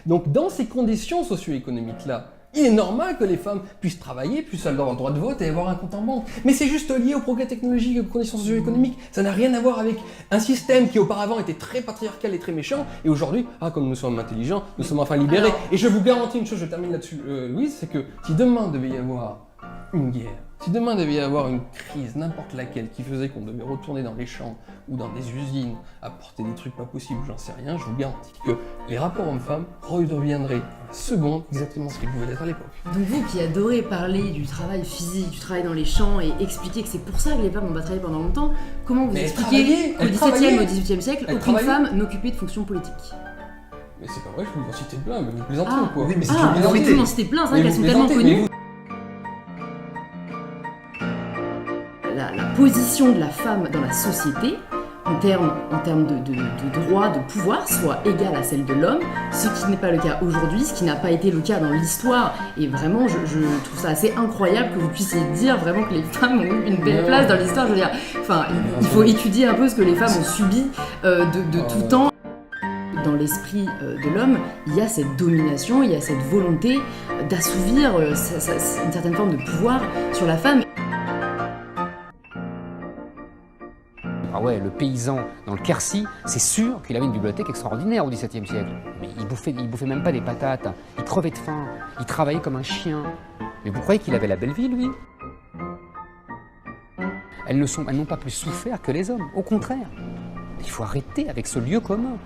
Donc dans ces conditions socio-économiques-là, il est normal que les femmes puissent travailler, puissent avoir un droit de vote et avoir un compte en banque. Mais c'est juste lié au progrès technologique et aux conditions socio-économiques. Ça n'a rien à voir avec un système qui auparavant était très patriarcal et très méchant. Et aujourd'hui, comme nous sommes intelligents, nous sommes enfin libérés. Alors... Et je vous garantis une chose, je termine là-dessus, Louise, c'est que si demain devait y avoir une guerre, si demain devait y avoir une crise, n'importe laquelle, qui faisait qu'on devait retourner dans les champs ou dans des usines, apporter des trucs pas possibles, j'en sais rien, je vous garantis que les rapports hommes-femmes redeviendraient à la seconde exactement ce qu'ils pouvaient être à l'époque. Donc vous qui adorez parler du travail physique, du travail dans les champs et expliquer que c'est pour ça que les femmes n'ont pas travaillé pendant longtemps, comment vous expliquez qu'au XVIIe, au XVIIIe siècle, aucune femme n'occupait de fonction politique? Mais c'est pas vrai, je vous en citer plein, mais vous plaisantez ou quoi? Oui, mais c'est une minorité. Vous en citez plein, c'est vrai qu'elles sont tellement connues. La position de la femme dans la société, en termes de droit, de pouvoir, soit égale à celle de l'homme, ce qui n'est pas le cas aujourd'hui, ce qui n'a pas été le cas dans l'histoire. Et vraiment, je trouve ça assez incroyable que vous puissiez dire vraiment que les femmes ont eu une belle place dans l'histoire. Je veux dire, enfin, il faut étudier un peu ce que les femmes ont subi de tout temps. Dans l'esprit de l'homme, il y a cette domination, il y a cette volonté d'assouvir une certaine forme de pouvoir sur la femme. Ah ouais, le paysan dans le Quercy, c'est sûr qu'il avait une bibliothèque extraordinaire au XVIIe siècle. Mais il bouffait même pas des patates, il crevait de faim, il travaillait comme un chien. Mais vous croyez qu'il avait la belle vie, lui? Elles n'ont pas plus souffert que les hommes, au contraire. Il faut arrêter avec ce lieu commun.